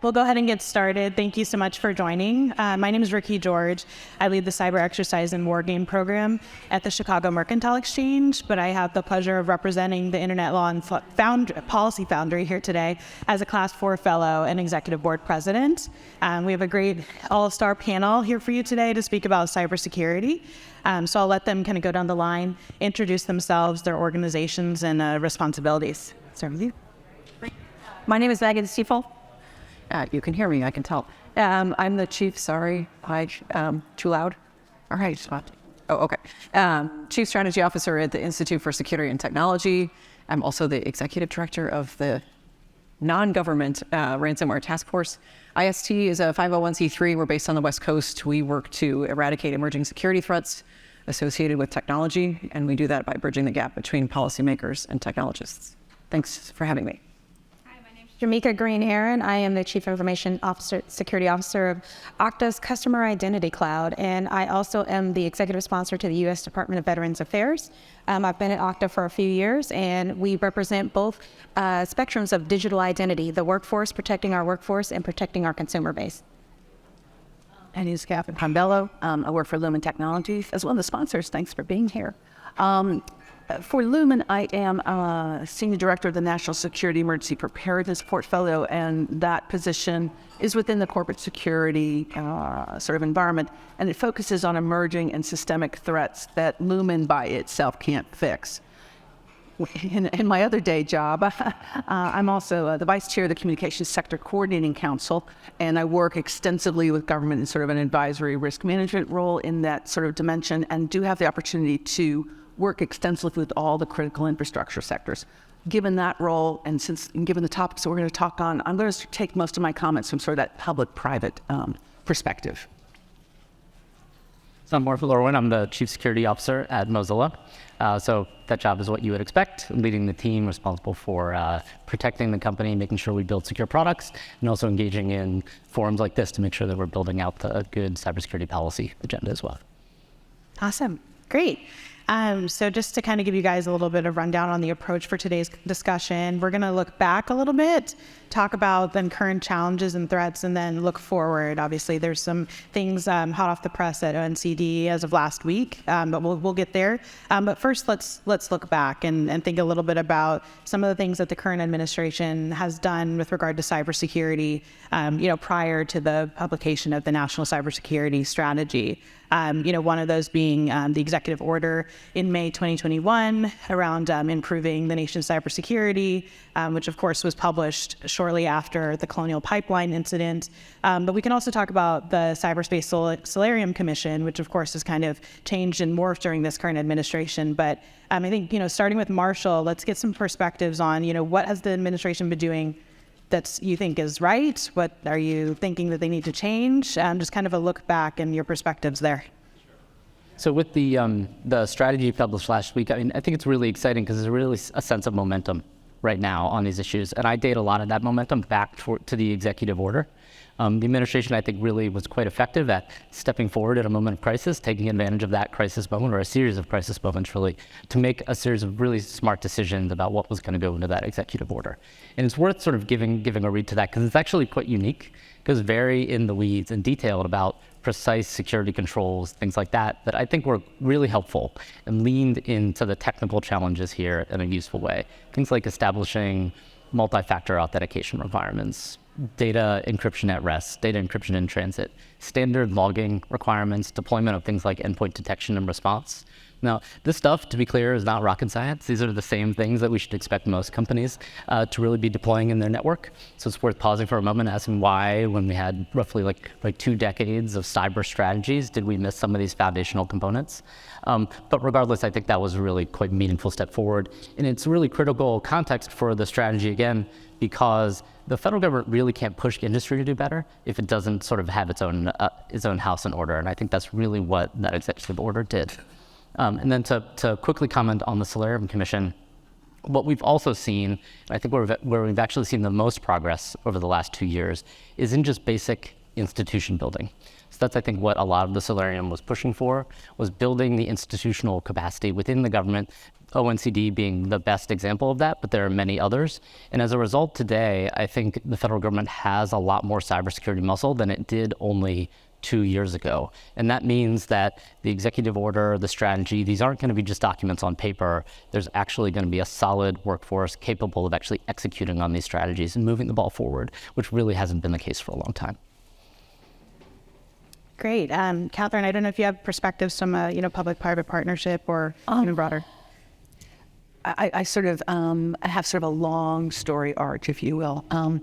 We'll go ahead and get started. Thank you so much for joining. My name is Rikki George. I lead the Cyber Exercise and War Game program at the Chicago Mercantile Exchange, but I have the pleasure of representing the Internet Law and Policy Foundry here today as a Class 4 Fellow and Executive Board President. We have a great all-star panel here for you today to speak about cybersecurity. So I'll let them kind of go down the line, introduce themselves, their organizations, and responsibilities. Start with you. My name is Megan Stifel. You can hear me, I can tell. I'm the chief, sorry, hi, too loud? All right, oh, okay. Chief Strategy Officer at the Institute for Security and Technology. I'm also the Executive Director of the non-government ransomware task force. IST is a 501c3. We're based on the West Coast. We work to eradicate emerging security threats associated with technology, and we do that by bridging the gap between policymakers and technologists. Thanks for having me. Jameeka Green-Aaron. I am the Chief Information Officer, Security Officer of Okta's Customer Identity Cloud, and I also am the executive sponsor to the U.S. Department of Veterans Affairs. I've been at Okta for a few years, and we represent both spectrums of digital identity, the workforce, protecting our workforce, and protecting our consumer base. And he's Kathryn Condello. I work for Lumen Technologies, as one of the sponsors. Thanks for being here. For Lumen, I am Senior Director of the National Security Emergency Preparedness Portfolio, and that position is within the corporate security sort of environment, and it focuses on emerging and systemic threats that Lumen by itself can't fix. In my other day job, I'm also the Vice Chair of the Communications Sector Coordinating Council, and I work extensively with government in sort of an advisory risk management role in that sort of dimension, and do have the opportunity to work extensively with all the critical infrastructure sectors. Given that role, and given the topics that we're going to talk on, I'm going to take most of my comments from sort of that public-private perspective. So I'm Erwin. I'm the Chief Security Officer at Mozilla. So that job is what you would expect, leading the team responsible for protecting the company, making sure we build secure products, and also engaging in forums like this to make sure that we're building out the good cybersecurity policy agenda as well. Awesome. Great. So just to kind of give you guys a little bit of rundown on the approach for today's discussion, we're going to look back a little bit, talk about the current challenges and threats, and then look forward. Obviously, there's some things hot off the press at ONCD as of last week, but we'll get there. But first, let's look back and think a little bit about some of the things that the current administration has done with regard to cybersecurity, prior to the publication of the National Cybersecurity Strategy. One of those being the executive order in May 2021 around improving the nation's cybersecurity, which of course was published shortly after the Colonial Pipeline incident. But we can also talk about the Cyberspace Solarium Commission, which of course has kind of changed and morphed during this current administration. But I think, starting with Marshall, let's get some perspectives on, what has the administration been doing that you think is right? What are you thinking that they need to change? Just kind of a look back and your perspectives there. So with the strategy published last week, I think it's really exciting because there's really a sense of momentum right now on these issues. And I date a lot of that momentum back to the executive order. The administration, I think, really was quite effective at stepping forward at a moment of crisis, taking advantage of that crisis moment, or a series of crisis moments, really, to make a series of really smart decisions about what was going to go into that executive order. And it's worth sort of giving a read to that, because it's actually quite unique, because very in the weeds and detailed about precise security controls, things like that I think were really helpful and leaned into the technical challenges here in a useful way. Things like establishing multi-factor authentication requirements, data encryption at rest, data encryption in transit, standard logging requirements, deployment of things like endpoint detection and response. Now, this stuff, to be clear, is not rocket science. These are the same things that we should expect most companies to really be deploying in their network. So it's worth pausing for a moment and asking why, when we had roughly like 2 decades of cyber strategies, did we miss some of these foundational components? But regardless, I think that was a really quite meaningful step forward. And it's really critical context for the strategy, again, because the federal government really can't push industry to do better if it doesn't sort of have its own house in order. And I think that's really what that executive order did. And then to quickly comment on the Solarium Commission, what we've also seen, and I think where we've actually seen the most progress over the last 2 years, is in just basic institution building. So that's, I think, what a lot of the Solarium was pushing for, was building the institutional capacity within the government, ONCD being the best example of that, but there are many others. And as a result today, I think the federal government has a lot more cybersecurity muscle than it did only 2 years ago. And that means that the executive order, the strategy, these aren't going to be just documents on paper. There's actually going to be a solid workforce capable of actually executing on these strategies and moving the ball forward, which really hasn't been the case for a long time. Great. Kathryn, I don't know if you have perspectives from a public-private partnership or even broader. I sort of have sort of a long story arc, if you will. I'm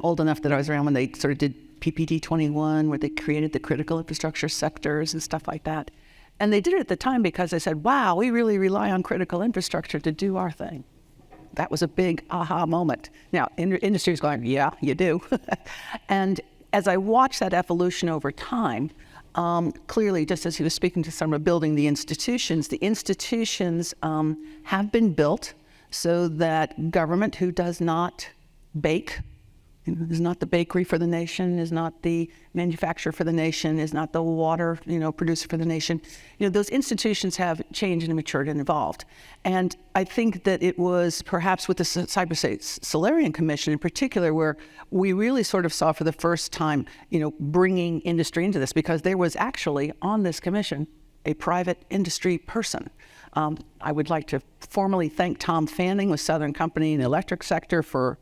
old enough that I was around when they sort of did PPT 21, where they created the critical infrastructure sectors and stuff like that. And they did it at the time because they said, wow, we really rely on critical infrastructure to do our thing. That was a big aha moment. Now, industry is going, yeah, you do. And as I watched that evolution over time, clearly, just as he was speaking to some of building the institutions have been built so that government, who does not bake, is not the bakery for the nation, is not the manufacturer for the nation, is not the water, producer for the nation. Those institutions have changed and matured and evolved. And I think that it was perhaps with the Solarian Commission in particular, where we really sort of saw for the first time, bringing industry into this, because there was actually on this commission a private industry person. I would like to formally thank Tom Fanning with Southern Company in the electric sector for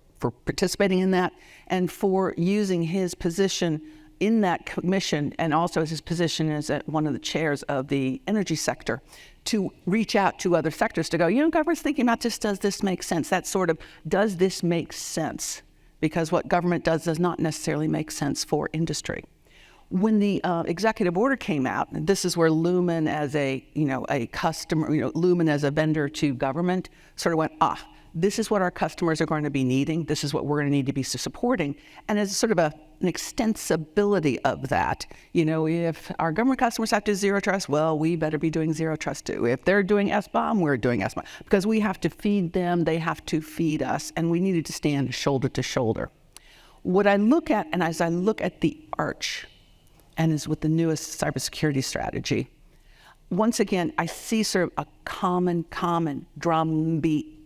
participating in that, and for using his position in that commission, and also his position as one of the chairs of the energy sector, to reach out to other sectors to go, government's thinking about this, does this make sense? That sort of, does this make sense? Because what government does not necessarily make sense for industry. When the executive order came out, and this is where Lumen as a customer, Lumen as a vendor to government sort of went, this is what our customers are going to be needing. This is what we're going to need to be supporting. And as sort of an extensibility of that, if our government customers have to do zero trust, well, we better be doing zero trust too. If they're doing SBOM, we're doing SBOM. Because we have to feed them, they have to feed us, and we needed to stand shoulder to shoulder. What I look at, and as I look at the arch, and is with the newest cybersecurity strategy, once again, I see sort of a common drumbeat.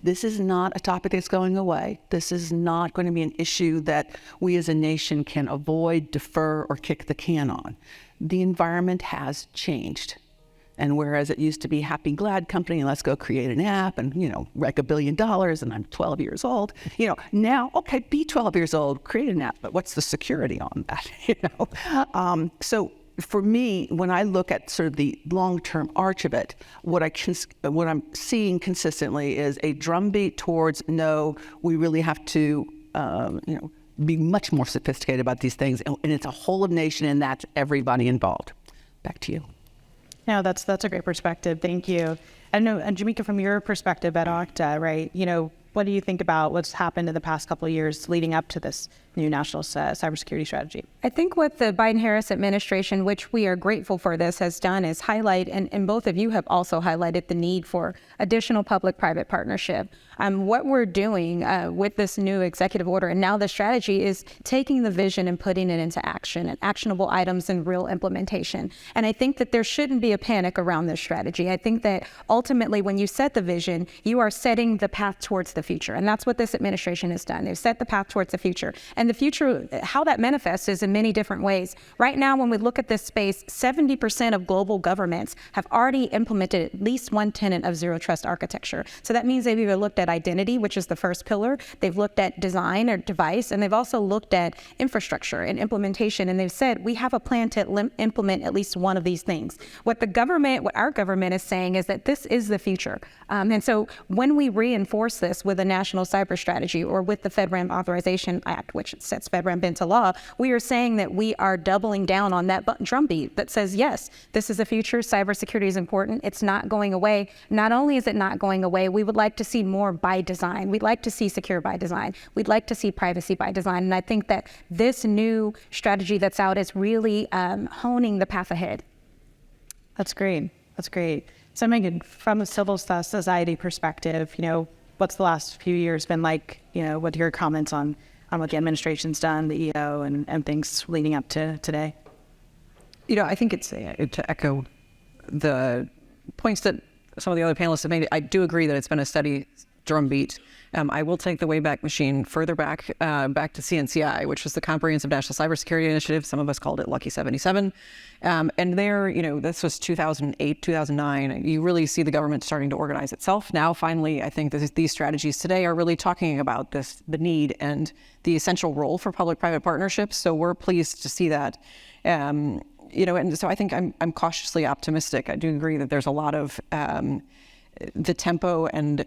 This is not a topic that's going away. This is not going to be an issue that we as a nation can avoid, defer, or kick the can on. The environment has changed. And whereas it used to be happy, glad company, and let's go create an app and, wreck $1 billion and I'm 12 years old, now, okay, be 12 years old, create an app, but what's the security on that, So for me, when I look at sort of the long-term arch of it, what I'm seeing consistently is a drumbeat towards, no, we really have to, be much more sophisticated about these things, and it's a whole of nation, and that's everybody involved. Back to you. No, that's a great perspective. Thank you. I know, and Jameeka, from your perspective at Okta, right? What do you think about what's happened in the past couple of years leading up to this new national cybersecurity strategy? I think what the Biden-Harris administration, which we are grateful for this, has done is highlight, and both of you have also highlighted the need for additional public-private partnership. What we're doing with this new executive order and now the strategy is taking the vision and putting it into action and actionable items and real implementation. And I think that there shouldn't be a panic around this strategy. I think that ultimately when you set the vision, you are setting the path towards the future. And that's what this administration has done. They've set the path towards the future. And the future, how that manifests is in many different ways. Right now, when we look at this space, 70% of global governments have already implemented at least one tenet of zero trust architecture. So that means they've either looked at identity, which is the first pillar, they've looked at design or device, and they've also looked at infrastructure and implementation. And they've said, we have a plan to implement at least one of these things. What our government is saying is that this is the future. And so when we reinforce this with a national cyber strategy or with the FedRAMP Authorization Act, which sets FedRAMP into law, we are saying that we are doubling down on that drumbeat that says, yes, this is the future. Cybersecurity is important. It's not going away. Not only is it not going away, we would like to see more by design. We'd like to see secure by design. We'd like to see privacy by design. And I think that this new strategy that's out is really honing the path ahead. That's great. That's great. So Megan, from a civil society perspective, what's the last few years been like? What are your comments on what the administration's done, the EO, and things leading up to today? I think it's to echo the points that some of the other panelists have made, I do agree that it's been a steady drumbeat. I will take the Wayback Machine further back to CNCI, which was the Comprehensive National Cybersecurity Initiative. Some of us called it Lucky 77. And there, this was 2008, 2009. You really see the government starting to organize itself. Now, finally, I think these strategies today are really talking about the need and the essential role for public-private partnerships. So we're pleased to see that. And so I think I'm cautiously optimistic. I do agree that there's a lot of the tempo and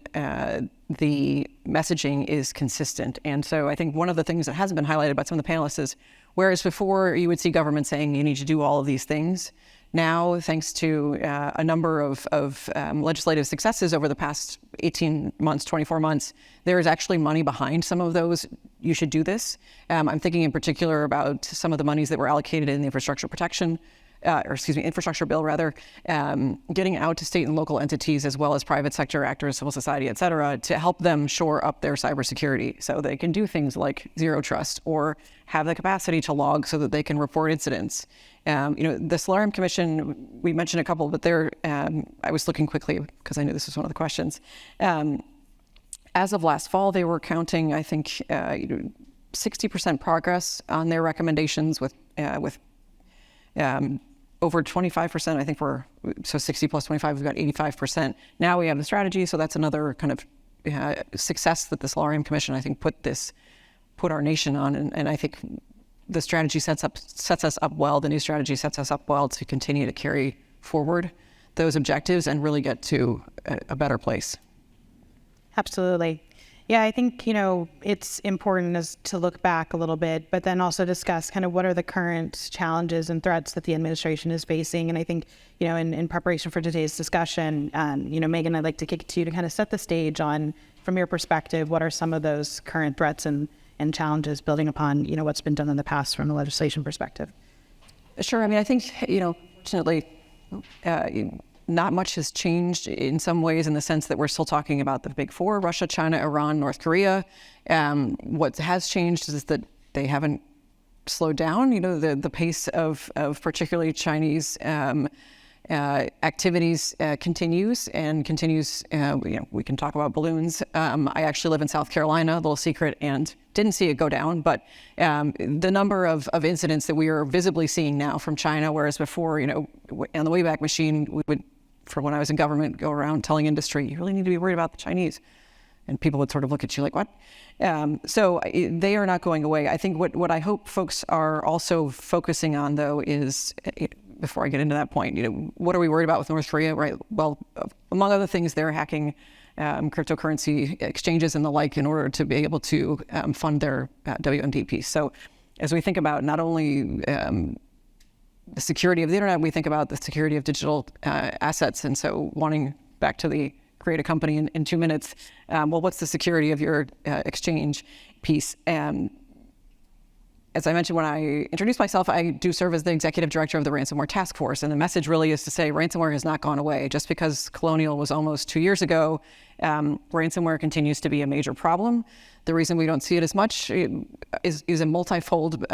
the messaging is consistent. And so I think one of the things that hasn't been highlighted by some of the panelists is, whereas before you would see government saying you need to do all of these things, now, thanks to a number of legislative successes over the past 18 months, 24 months, there is actually money behind some of those. You should do this. I'm thinking in particular about some of the monies that were allocated in the infrastructure bill rather, getting out to state and local entities as well as private sector actors, civil society, et cetera, to help them shore up their cybersecurity so they can do things like zero trust or have the capacity to log so that they can report incidents. The Solarium Commission, we mentioned a couple, but I was looking quickly because I knew this was one of the questions. As of last fall, they were counting, I think, 60% progress on their recommendations with over 25%. I think so 60 plus 25, we've got 85%. Now we have the strategy, so that's another kind of success that the Solarium Commission, I think, put our nation on, and I think the strategy sets us up well. The new strategy sets us up well to continue to carry forward those objectives and really get to a better place. Absolutely. Yeah, I think, it's important to look back a little bit, but then also discuss kind of what are the current challenges and threats that the administration is facing. And I think, in preparation for today's discussion, Megan, I'd like to kick it to you to kind of set the stage on, from your perspective, what are some of those current threats and challenges building upon, what's been done in the past from a legislation perspective. Sure. I mean, I think, fortunately, not much has changed in some ways in the sense that we're still talking about the big four: Russia, China, Iran, North Korea. What has changed is that they haven't slowed down. The pace of particularly Chinese activities continues. We can talk about balloons. I actually live in South Carolina, a little secret, and didn't see it go down, but the number of incidents that we are visibly seeing now from China, whereas before, on the Wayback Machine, we would, from when I was in government, go around telling industry, you really need to be worried about the Chinese. And people would sort of look at you like, what? So they are not going away. I think what I hope folks are also focusing on, though, is, before I get into that point, what are we worried about with North Korea, right? Well, among other things, they're hacking cryptocurrency exchanges and the like in order to be able to fund their WMDP. So as we think about not only the security of the internet, we think about the security of digital assets. And so wanting, back to create a company in 2 minutes, well, what's the security of your exchange piece? As I mentioned when I introduced myself, I do serve as the executive director of the Ransomware Task Force. And the message really is to say ransomware has not gone away. Just because Colonial was almost 2 years ago, ransomware continues to be a major problem. The reason we don't see it as much is a multifold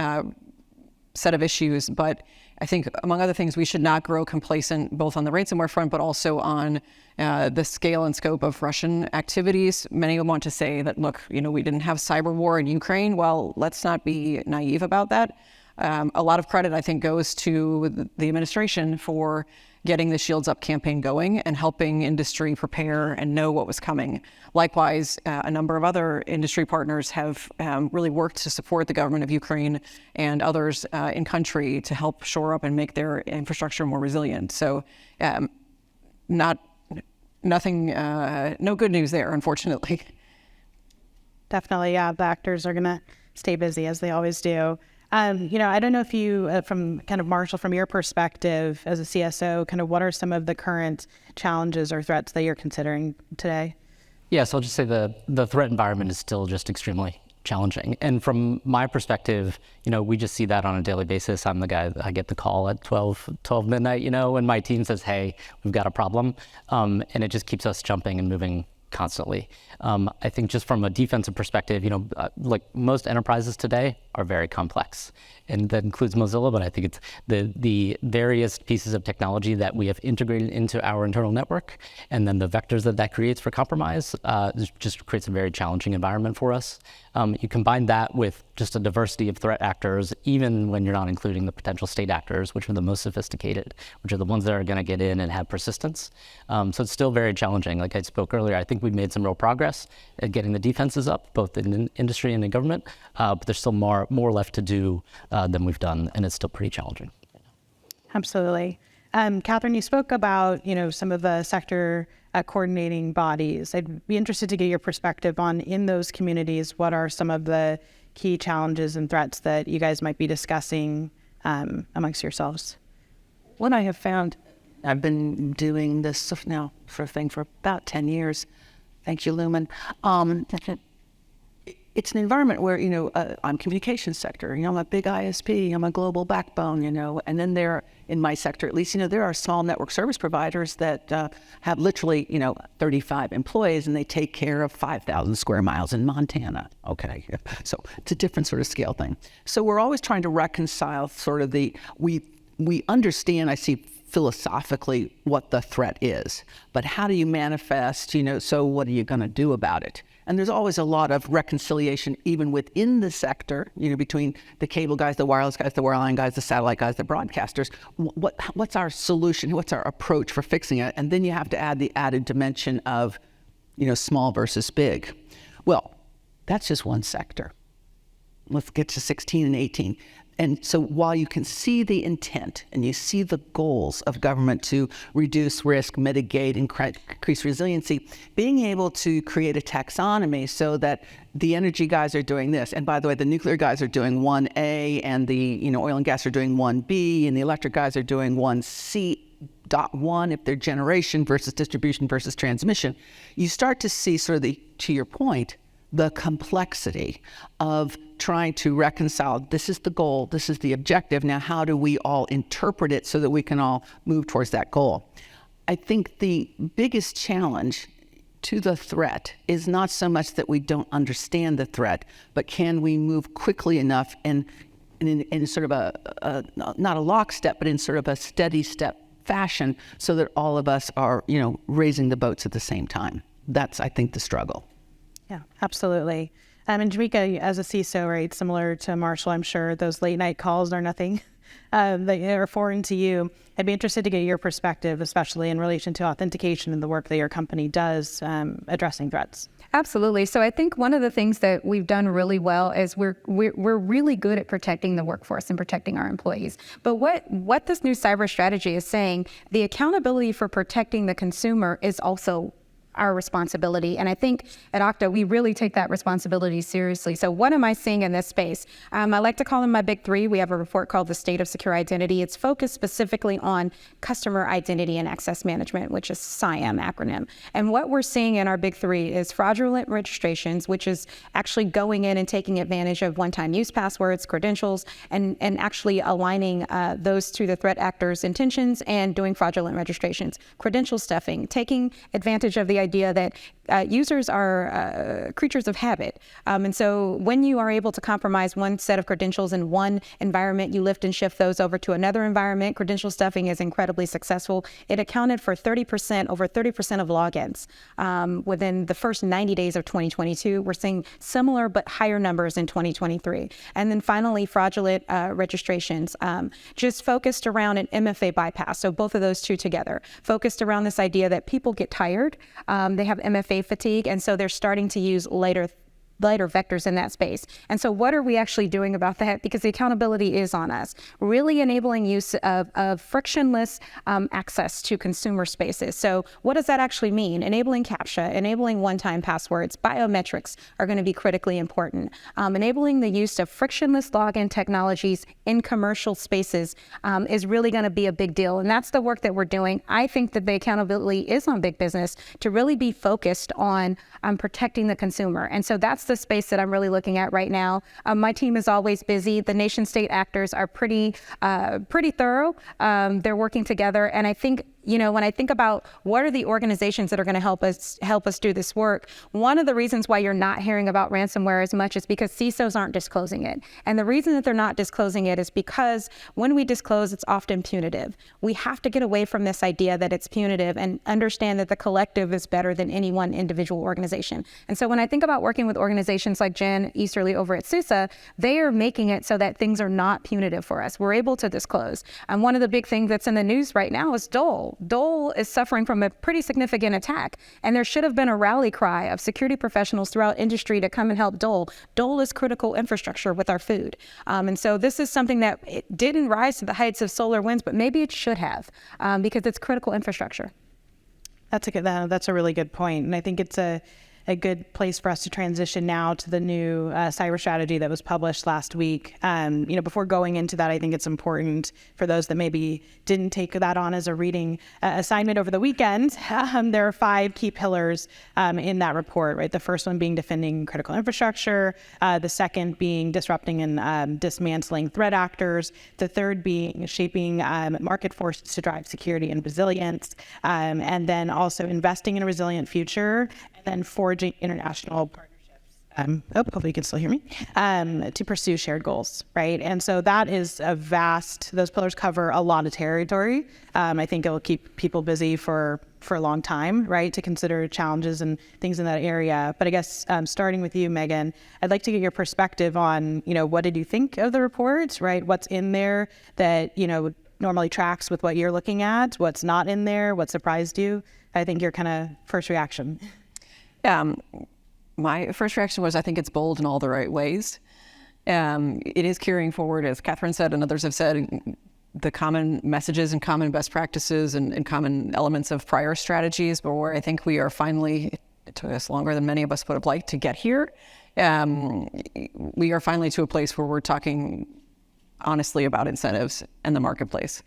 set of issues. But I think, among other things, we should not grow complacent both on the ransomware front, but also on the scale and scope of Russian activities. Many want to say that, look, we didn't have cyber war in Ukraine. Well, let's not be naive about that. A lot of credit, I think, goes to the administration for getting the Shields Up campaign going and helping industry prepare and know what was coming. Likewise, a number of other industry partners have really worked to support the government of Ukraine and others in country to help shore up and make their infrastructure more resilient. So no good news there, unfortunately. Definitely, yeah. The actors are going to stay busy as they always do. I don't know if you, from kind of Marshall, from your perspective as a CSO, kind of what are some of the current challenges or threats that you're considering today? Yeah, so I'll just say the threat environment is still just extremely challenging. And from my perspective, we just see that on a daily basis. I'm the guy that I get the call at 12 midnight, when my team says, hey, we've got a problem. And it just keeps us jumping and moving constantly. I think just from a defensive perspective, like most enterprises today are very complex, and that includes Mozilla, but I think it's the various pieces of technology that we have integrated into our internal network, and then the vectors that creates for compromise just creates a very challenging environment for us. You combine that with just a diversity of threat actors, even when you're not including the potential state actors, which are the most sophisticated, which are the ones that are going to get in and have persistence. So it's still very challenging. Like I spoke earlier, I think we've made some real progress at getting the defenses up, both in industry and in government, but there's still more left to do than we've done, and it's still pretty challenging. Absolutely. Kathryn, you spoke about, some of the sector coordinating bodies. I'd be interested to get your perspective on, in those communities, what are some of the key challenges and threats that you guys might be discussing amongst yourselves? What I have found, I've been doing this now sort of thing for about 10 years. Thank you, Lumen. It's an environment where, I'm communications sector, I'm a big ISP, I'm a global backbone, and then there, in my sector at least, there are small network service providers that have literally, 35 employees, and they take care of 5,000 square miles in Montana. Okay, so it's a different sort of scale thing. So we're always trying to reconcile sort of we understand, I see philosophically what the threat is, but how do you manifest, so what are you going to do about it? And there's always a lot of reconciliation even within the sector, between the cable guys, the wireless guys, the wireline guys, the satellite guys, the broadcasters. What's our solution? What's our approach for fixing it? And then you have to add the added dimension of, small versus big. Well, that's just one sector. Let's get to 16 and 18. And so while you can see the intent and you see the goals of government to reduce risk, mitigate, increase resiliency, being able to create a taxonomy so that the energy guys are doing this, and by the way, the nuclear guys are doing 1A, and the oil and gas are doing 1B, and the electric guys are doing 1C.1 if they're generation versus distribution versus transmission, you start to see sort of to your point, the complexity of trying to reconcile, this is the goal, this is the objective, now how do we all interpret it so that we can all move towards that goal? I think the biggest challenge to the threat is not so much that we don't understand the threat, but can we move quickly enough and in sort of a not a lockstep, but in sort of a steady step fashion so that all of us are, raising the boats at the same time. That's, I think, the struggle. Yeah, absolutely. And Jameeka, as a CISO, right, similar to Marshall, I'm sure those late night calls are nothing that are foreign to you. I'd be interested to get your perspective, especially in relation to authentication and the work that your company does addressing threats. Absolutely. So I think one of the things that we've done really well is we're really good at protecting the workforce and protecting our employees. But what this new cyber strategy is saying, the accountability for protecting the consumer is also our responsibility. And I think at Okta, we really take that responsibility seriously. So what am I seeing in this space? I like to call them my big three. We have a report called the State of Secure Identity. It's focused specifically on customer identity and access management, which is CIAM acronym. And what we're seeing in our big three is fraudulent registrations, which is actually going in and taking advantage of one-time use passwords, credentials, and actually aligning those to the threat actors' intentions and doing fraudulent registrations. Credential stuffing, taking advantage of the idea that users are creatures of habit. And so when you are able to compromise one set of credentials in one environment, you lift and shift those over to another environment. Credential stuffing is incredibly successful. It accounted for over 30% of logins within the first 90 days of 2022. We're seeing similar but higher numbers in 2023. And then finally, fraudulent registrations, just focused around an MFA bypass. So both of those two together, focused around this idea that people get tired. They have MFA fatigue, and so they're starting to use later vectors in that space. And so what are we actually doing about that? Because the accountability is on us. Really enabling use of frictionless access to consumer spaces. So what does that actually mean? Enabling CAPTCHA, enabling one-time passwords, biometrics are going to be critically important. Enabling the use of frictionless login technologies in commercial spaces is really going to be a big deal. And that's the work that we're doing. I think that the accountability is on big business to really be focused on protecting the consumer. And so that's the space that I'm really looking at right now. My team is always busy. The nation state actors are pretty thorough. They're working together. And I think when I think about what are the organizations that are going to help us do this work, one of the reasons why you're not hearing about ransomware as much is because CISOs aren't disclosing it. And the reason that they're not disclosing it is because when we disclose, it's often punitive. We have to get away from this idea that it's punitive and understand that the collective is better than any one individual organization. And so when I think about working with organizations like Jen Easterly over at SUSE, they are making it so that things are not punitive for us. We're able to disclose. And one of the big things that's in the news right now is Dole. Dole is suffering from a pretty significant attack. And there should have been a rally cry of security professionals throughout industry to come and help Dole. Dole is critical infrastructure with our food. And so this is something that it didn't rise to the heights of SolarWinds, but maybe it should have, because it's critical infrastructure. That's a really good point. And I think it's a good place for us to transition now to the new cyber strategy that was published last week. Before going into that, I think it's important for those that maybe didn't take that on as a reading assignment over the weekend. There are 5 key pillars in that report, right? The first one being defending critical infrastructure, the second being disrupting and dismantling threat actors, the third being shaping market forces to drive security and resilience, and then also investing in a resilient future, and then forging international partnerships. Hopefully you can still hear me, to pursue shared goals, right? And so that is those pillars cover a lot of territory. I think it'll keep people busy for a long time, right, to consider challenges and things in that area. But I guess starting with you, Megan, I'd like to get your perspective on, what did you think of the report, right? What's in there that, normally tracks with what you're looking at, what's not in there, what surprised you? I think your kind of first reaction. My first reaction was I think it's bold in all the right ways. It is carrying forward, as Kathryn said and others have said, the common messages and common best practices and common elements of prior strategies, but where I think we are finally, it took us longer than many of us would have liked to get here. We are finally to a place where we're talking honestly about incentives and the marketplace.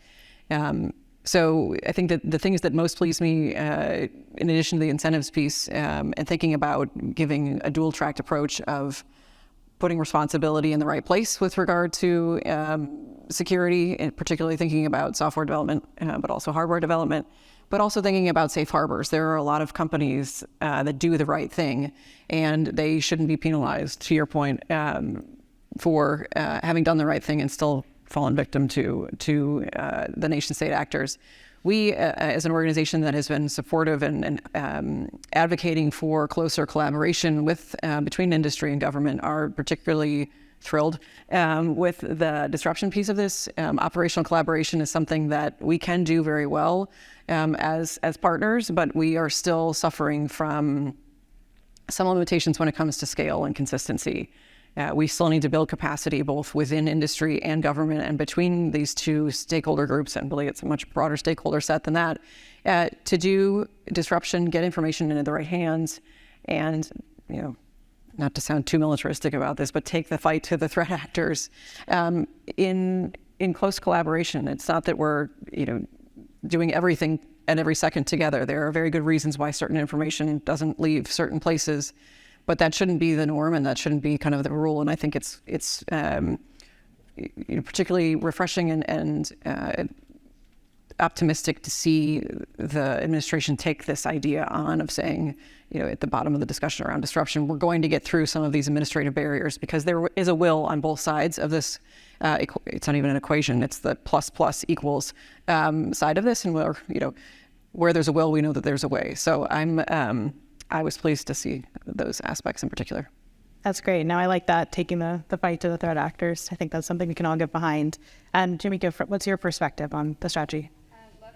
So I think that the things that most please me, in addition to the incentives piece, and thinking about giving a dual-tracked approach of putting responsibility in the right place with regard to security, and particularly thinking about software development, but also hardware development, but also thinking about safe harbors. There are a lot of companies that do the right thing, and they shouldn't be penalized, to your point, for having done the right thing and still fallen victim to the nation state actors. We, as an organization that has been supportive and advocating for closer collaboration with between industry and government, are particularly thrilled with the disruption piece of this. Operational collaboration is something that we can do very well as partners, but we are still suffering from some limitations when it comes to scale and consistency. We still need to build capacity both within industry and government and between these two stakeholder groups, and really it's a much broader stakeholder set than that, to do disruption, get information into the right hands, and, not to sound too militaristic about this, but take the fight to the threat actors in close collaboration. It's not that we're, doing everything at every second together. There are very good reasons why certain information doesn't leave certain places. But that shouldn't be the norm, and that shouldn't be kind of the rule. And I think it's particularly refreshing and optimistic to see the administration take this idea on of saying, at the bottom of the discussion around disruption, we're going to get through some of these administrative barriers because there is a will on both sides of this. It's not even an equation; it's the plus equals side of this. And where there's a will, we know that there's a way. So I was pleased to see those aspects in particular. That's great. Now I like that, taking the fight to the threat actors. I think that's something we can all get behind. And Jameeka, what's your perspective on the strategy?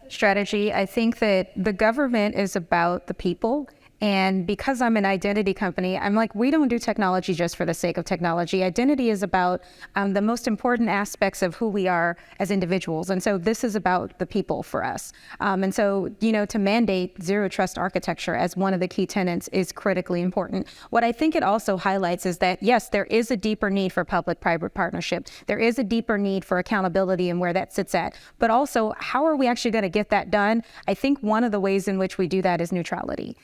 Strategy. I think that the government is about the people. And because I'm an identity company, I'm like, we don't do technology just for the sake of technology. Identity is about the most important aspects of who we are as individuals. And so this is about the people for us. And so, to mandate zero trust architecture as one of the key tenets is critically important. What I think it also highlights is that, yes, there is a deeper need for public-private partnership. There is a deeper need for accountability and where that sits at. But also, how are we actually going to get that done? I think one of the ways in which we do that is neutrality.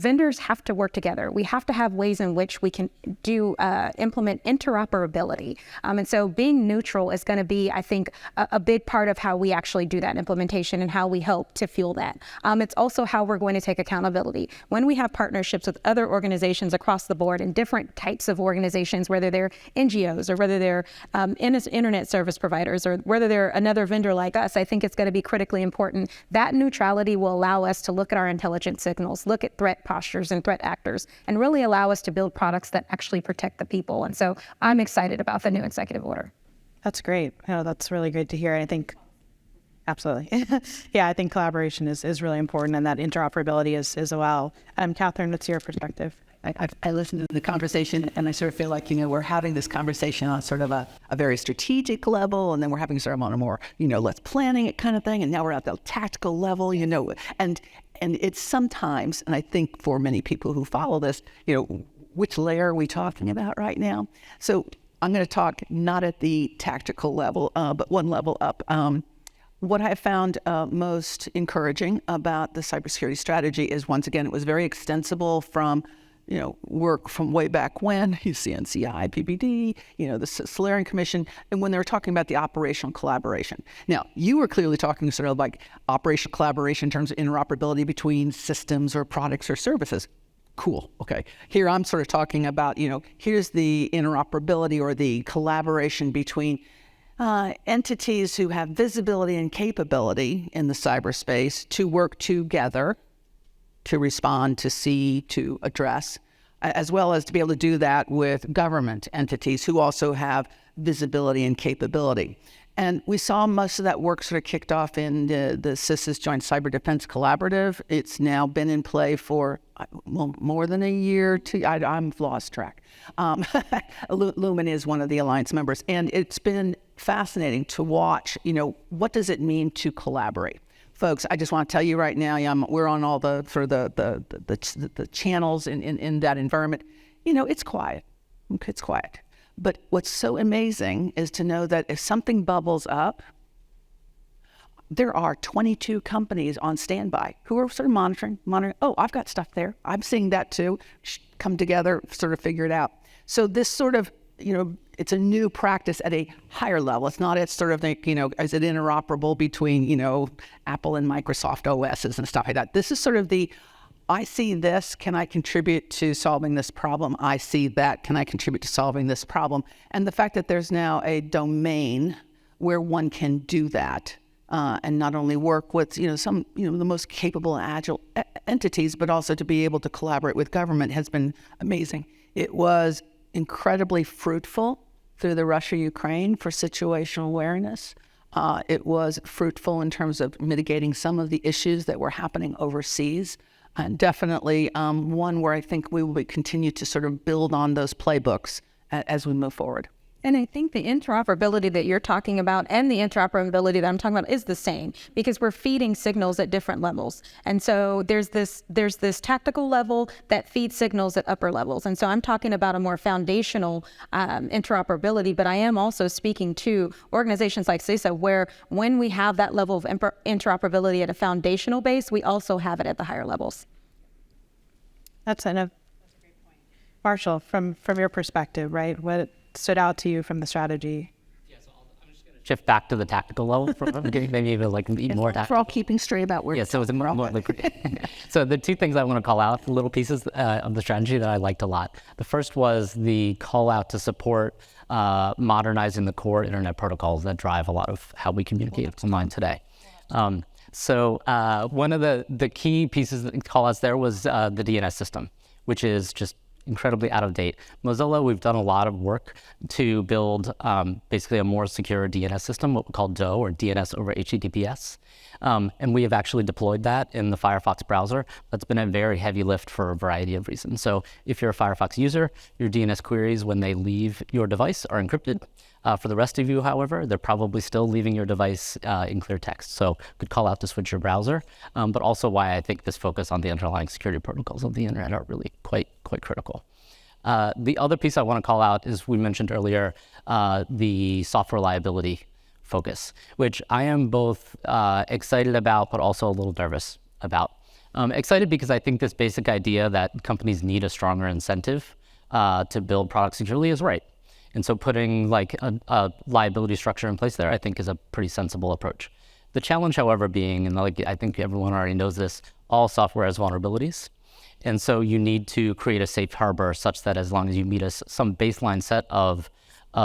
vendors have to work together. We have to have ways in which we can implement interoperability. And so being neutral is going to be, I think, a big part of how we actually do that implementation and how we help to fuel that. It's also how we're going to take accountability. When we have partnerships with other organizations across the board and different types of organizations, whether they're NGOs or whether they're internet service providers or whether they're another vendor like us, I think it's going to be critically important. That neutrality will allow us to look at our intelligence signals, look at threat postures and threat actors, and really allow us to build products that actually protect the people. And so I'm excited about the new executive order. That's great. That's really great to hear. I think, absolutely. Yeah, I think collaboration is really important, and that interoperability is as well. Kathryn, what's your perspective? I listened to the conversation, and I sort of feel like, we're having this conversation on sort of a very strategic level, and then we're having sort of on a more, let's planning it kind of thing, and now we're at the tactical level, and it's sometimes, and I think for many people who follow this, which layer are we talking about right now? So I'm going to talk not at the tactical level, but one level up. What I found most encouraging about the cybersecurity strategy is, once again, it was very extensible from work from way back when, CNCI, PPD, the Solarian Commission, and when they were talking about the operational collaboration. Now, you were clearly talking sort of like operational collaboration in terms of interoperability between systems or products or services. Cool, okay. Here I'm sort of talking about, here's the interoperability or the collaboration between entities who have visibility and capability in the cyberspace to work together to respond, to see, to address, as well as to be able to do that with government entities who also have visibility and capability. And we saw most of that work sort of kicked off in the CIS's Joint Cyber Defense Collaborative. It's now been in play for more than a year. I'm lost track. Lumen is one of the alliance members, and it's been fascinating to watch, what does it mean to collaborate? Folks, I just want to tell you right now, we're on all the channels in that environment. It's quiet. It's quiet. But what's so amazing is to know that if something bubbles up, there are 22 companies on standby who are sort of monitoring. Oh, I've got stuff there. I'm seeing that too. Come together, sort of figure it out. So this sort of, it's a new practice at a higher level. It's not as sort of like, is it interoperable between, Apple and Microsoft OSs and stuff like that. This is sort of I see this, can I contribute to solving this problem? I see that, can I contribute to solving this problem? And the fact that there's now a domain where one can do that and not only work with, some, the most capable and agile entities, but also to be able to collaborate with government has been amazing. It was incredibly fruitful through the Russia-Ukraine for situational awareness. It was fruitful in terms of mitigating some of the issues that were happening overseas. And definitely one where I think we will continue to sort of build on those playbooks as we move forward. And I think the interoperability that you're talking about and the interoperability that I'm talking about is the same, because we're feeding signals at different levels. And so there's this tactical level that feeds signals at upper levels. And so I'm talking about a more foundational interoperability, but I am also speaking to organizations like CISA, where when we have that level of interoperability at a foundational base, we also have it at the higher levels. That's a great point. Marshall, from your perspective, right? What stood out to you from the strategy? Yeah, so I'm just going to shift back to the tactical level, maybe even like even more tactical. We're all keeping straight about where. Yeah, so it's more like, so the two things I want to call out, little pieces of the strategy that I liked a lot. The first was the call out to support modernizing the core internet protocols that drive a lot of how we communicate online today. So one of the key pieces that call outs there was the DNS system, which is just incredibly out of date. Mozilla, we've done a lot of work to build basically a more secure DNS system, what we call DOE, or DNS over HTTPS. And we have actually deployed that in the Firefox browser. That's been a very heavy lift for a variety of reasons. So if you're a Firefox user, your DNS queries when they leave your device are encrypted. For the rest of you, however, they're probably still leaving your device in clear text. So good call out to switch your browser, but also why I think this focus on the underlying security protocols of the internet are really quite critical. The other piece I want to call out is, we mentioned earlier, the software reliability focus, which I am both excited about, but also a little nervous about. Excited because I think this basic idea that companies need a stronger incentive to build products securely is right. And so putting like a liability structure in place there, I think is a pretty sensible approach. The challenge, however, being, and like I think everyone already knows this, all software has vulnerabilities. And so you need to create a safe harbor such that as long as you meet some baseline set of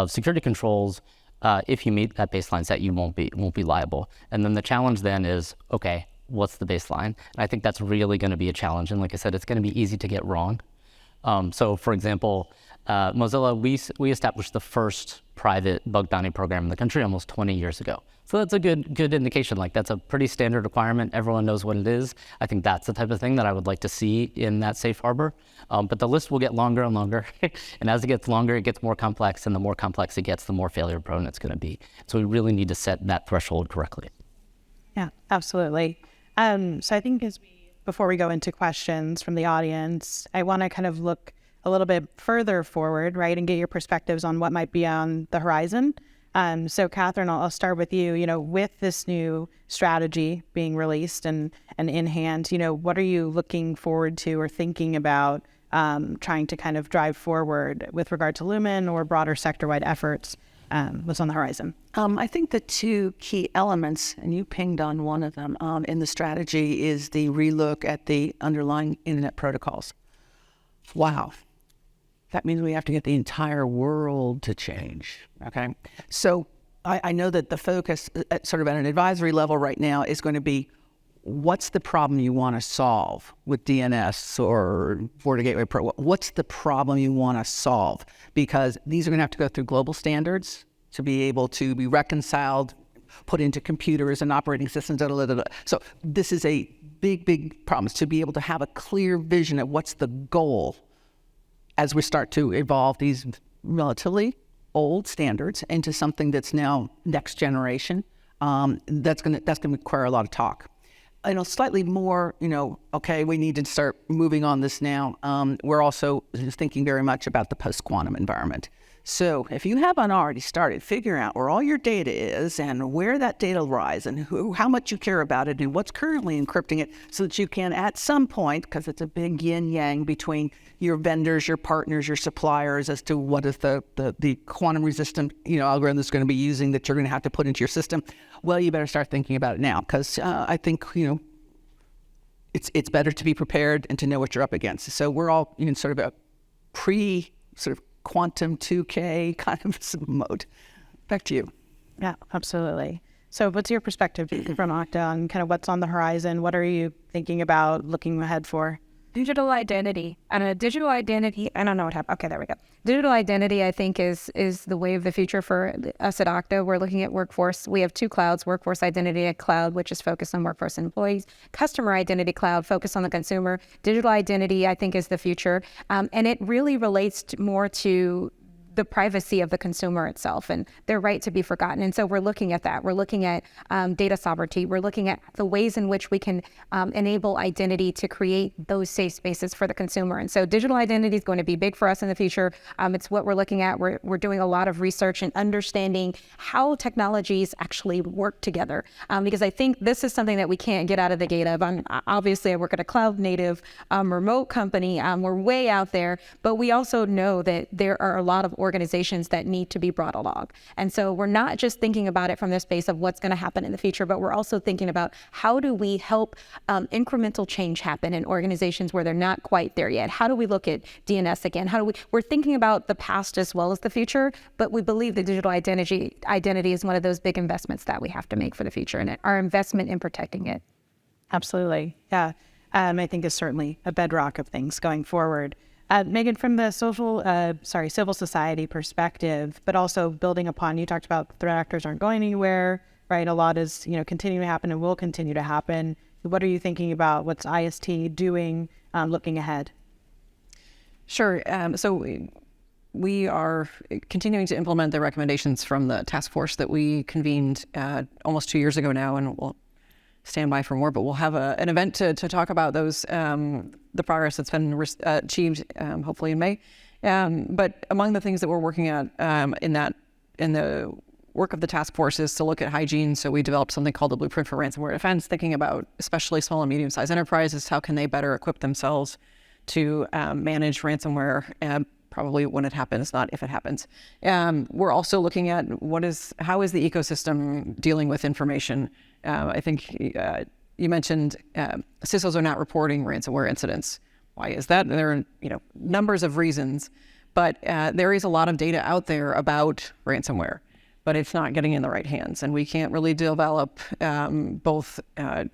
security controls, if you meet that baseline set, you won't be liable. And then the challenge then is, okay, what's the baseline? And I think that's really going to be a challenge. And like I said, it's going to be easy to get wrong. So for example, Mozilla, we established the first private bug bounty program in the country almost 20 years ago. So that's a good indication. Like that's a pretty standard requirement. Everyone knows what it is. I think that's the type of thing that I would like to see in that safe harbor. But the list will get longer and longer. And as it gets longer, it gets more complex. And the more complex it gets, the more failure prone it's going to be. So we really need to set that threshold correctly. Yeah, absolutely. So I think before we go into questions from the audience, I want to kind of look a little bit further forward, right, and get your perspectives on what might be on the horizon. So Kathryn, I'll start with you. With this new strategy being released and in hand, what are you looking forward to or thinking about trying to kind of drive forward with regard to Lumen or broader sector-wide efforts? What's on the horizon? I think the two key elements, and you pinged on one of them in the strategy, is the relook at the underlying internet protocols. Wow. That means we have to get the entire world to change, okay? So I know that the focus sort of at an advisory level right now is going to be, what's the problem you want to solve with DNS or Border Gateway Pro? What's the problem you want to solve? Because these are going to have to go through global standards to be able to be reconciled, put into computers and operating systems. So this is a big problem, to be able to have a clear vision of what's the goal as we start to evolve these relatively old standards into something that's now next generation. That's going to require a lot of talk. Slightly more, okay, we need to start moving on this now. We're also thinking very much about the post-quantum environment. So if you haven't already started figuring out where all your data is and where that data lies and how much you care about it and what's currently encrypting it, so that you can at some point, because it's a big yin-yang between your vendors, your partners, your suppliers, as to what is the quantum resistant algorithm that's going to be using that you're going to have to put into your system, well, you better start thinking about it now, because I think it's better to be prepared and to know what you're up against. So we're all in sort of a quantum 2K kind of mode. Back to you. Yeah, absolutely. So what's your perspective from Okta on kind of what's on the horizon? What are you thinking about looking ahead for? Digital identity. And a digital identity, I don't know what happened. Okay, there we go. Digital identity, I think, is the way of the future for us at Okta. We're looking at workforce. We have two clouds, Workforce Identity Cloud, which is focused on workforce and employees, Customer Identity Cloud, focused on the consumer. Digital identity, I think, is the future. And it really relates more to the privacy of the consumer itself and their right to be forgotten. And so we're looking at that. We're looking at data sovereignty. We're looking at the ways in which we can enable identity to create those safe spaces for the consumer. And so digital identity is going to be big for us in the future. It's what we're looking at. We're doing a lot of research and understanding how technologies actually work together. Because I think this is something that we can't get out of the gate of. Obviously, I work at a cloud native remote company. We're way out there, but we also know that there are a lot of organizations that need to be brought along. And so we're not just thinking about it from the space of what's going to happen in the future, but we're also thinking about how do we help incremental change happen in organizations where they're not quite there yet? How do we look at DNS again? We're thinking about the past as well as the future, but we believe that digital identity is one of those big investments that we have to make for the future, and our investment in protecting it. Absolutely. Yeah. I think is certainly a bedrock of things going forward. Megan, from the civil society perspective, but also building upon, you talked about threat actors aren't going anywhere, right? A lot is, continuing to happen and will continue to happen. What are you thinking about? What's IST doing, looking ahead? Sure. So we are continuing to implement the recommendations from the task force that we convened almost 2 years ago now, and we'll stand by for more, but we'll have an event to talk about those, the progress that's been achieved, hopefully in May. But among the things that we're working at in the work of the task force is to look at hygiene. So we developed something called the Blueprint for Ransomware Defense, thinking about especially small and medium-sized enterprises, how can they better equip themselves to manage ransomware, probably when it happens, not if it happens. We're also looking at how is the ecosystem dealing with information. I think you mentioned CISOs are not reporting ransomware incidents. Why is that? There are numbers of reasons, but there is a lot of data out there about ransomware, but it's not getting in the right hands. And we can't really develop both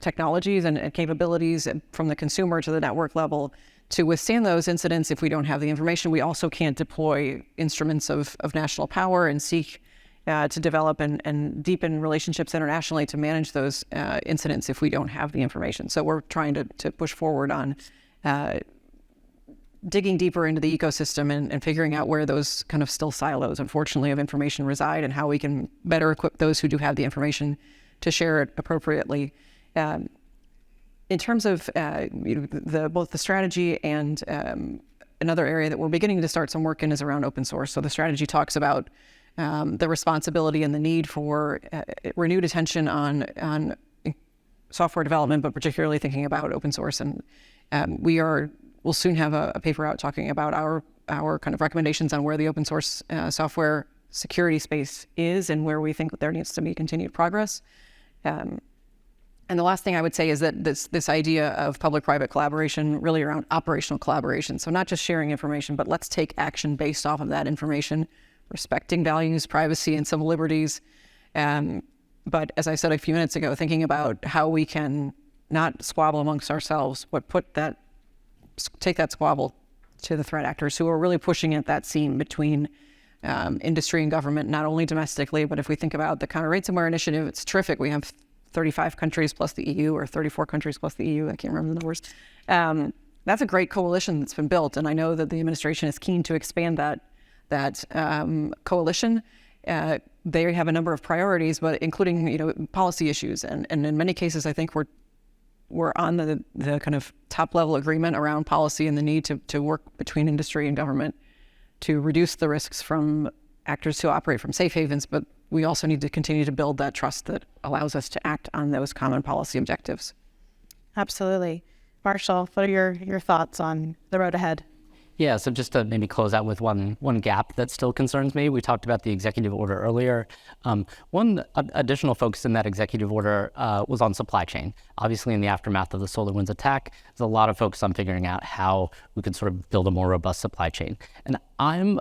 technologies and capabilities from the consumer to the network level to withstand those incidents if we don't have the information. We also can't deploy instruments of national power and seek to develop and deepen relationships internationally to manage those incidents if we don't have the information. So we're trying to push forward on digging deeper into the ecosystem and figuring out where those kind of still silos, unfortunately, of information reside and how we can better equip those who do have the information to share it appropriately. In terms of both the strategy and another area that we're beginning to start some work in is around open source. So the strategy talks about the responsibility and the need for renewed attention on software development, but particularly thinking about open source. And we'll soon have a paper out talking about our kind of recommendations on where the open source software security space is and where we think there needs to be continued progress. And the last thing I would say is that this idea of public-private collaboration, really around operational collaboration. So not just sharing information, but let's take action based off of that information, respecting values, privacy, and civil liberties. But as I said a few minutes ago, thinking about how we can not squabble amongst ourselves, but take that squabble to the threat actors who are really pushing at that seam between industry and government, not only domestically, but if we think about the Counter Ransomware Initiative, it's terrific. We have 35 countries plus the EU, or 34 countries plus the EU. I can't remember the numbers. That's a great coalition that's been built, and I know that the administration is keen to expand that coalition. They have a number of priorities, but including policy issues, and in many cases, I think we're on the kind of top level agreement around policy and the need to work between industry and government to reduce the risks from actors who operate from safe havens, but we also need to continue to build that trust that allows us to act on those common policy objectives. Absolutely. Marshall, what are your thoughts on the road ahead? Yeah, so just to maybe close out with one gap that still concerns me. We talked about the executive order earlier. One additional focus in that executive order was on supply chain. Obviously, in the aftermath of the SolarWinds attack, there's a lot of focus on figuring out how we could sort of build a more robust supply chain. And I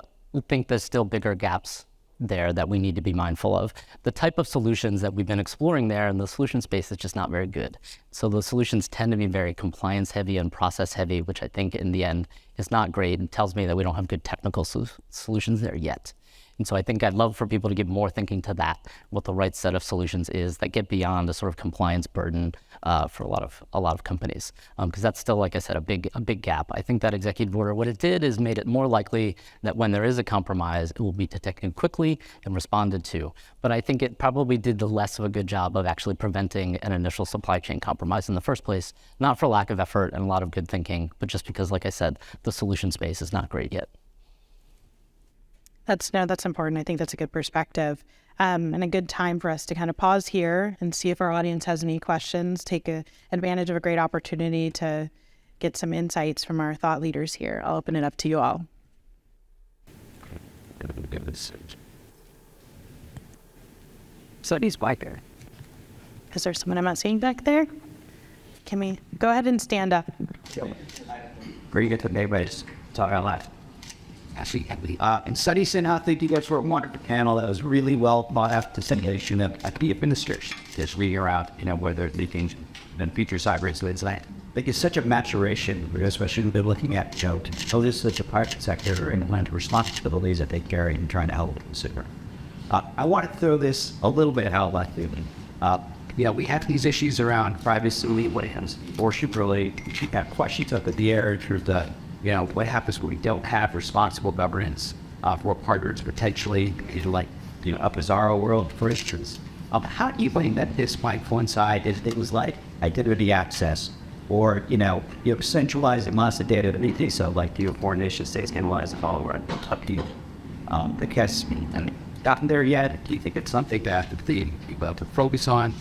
think there's still bigger gaps there that we need to be mindful of. The type of solutions that we've been exploring there in the solution space is just not very good. So the solutions tend to be very compliance heavy and process heavy, which I think in the end is not great and tells me that we don't have good technical solutions there yet. And so I think I'd love for people to give more thinking to that, what the right set of solutions is that get beyond the sort of compliance burden for a lot of companies, because that's still, like I said, a big gap. I think that executive order, what it did is made it more likely that when there is a compromise, it will be detected quickly and responded to. But I think it probably did the less of a good job of actually preventing an initial supply chain compromise in the first place, not for lack of effort and a lot of good thinking, but just because, like I said, the solution space is not great yet. That's important. I think that's a good perspective, and a good time for us to kind of pause here and see if our audience has any questions, take advantage of a great opportunity to get some insights from our thought leaders here. I'll open it up to you all. Somebody's back there. Is there someone I'm not seeing back there? Can we go ahead and stand up? Very good to neighbors. Talk out loud. In studies in I think you guys were a wonderful panel that was really well thought out dissemination of the administration. Just reading around, where they're leaking and future cyber incidents. And I think it's such a maturation, especially when looking at, this is such a private sector and the responsibilities that they carry in trying to help the consumer. I want to throw this a little bit out like we have these issues around privacy, what happens worship really, we have questions up at the air in terms of what happens when we don't have responsible governance for partners, potentially, a bizarro world, for instance. How do you think that this might coincide in things like identity access or, centralizing lots of data, so like foreign nation states can analyze the follower and up to you. gotten there yet? Do you think it's something that the people have to focus on?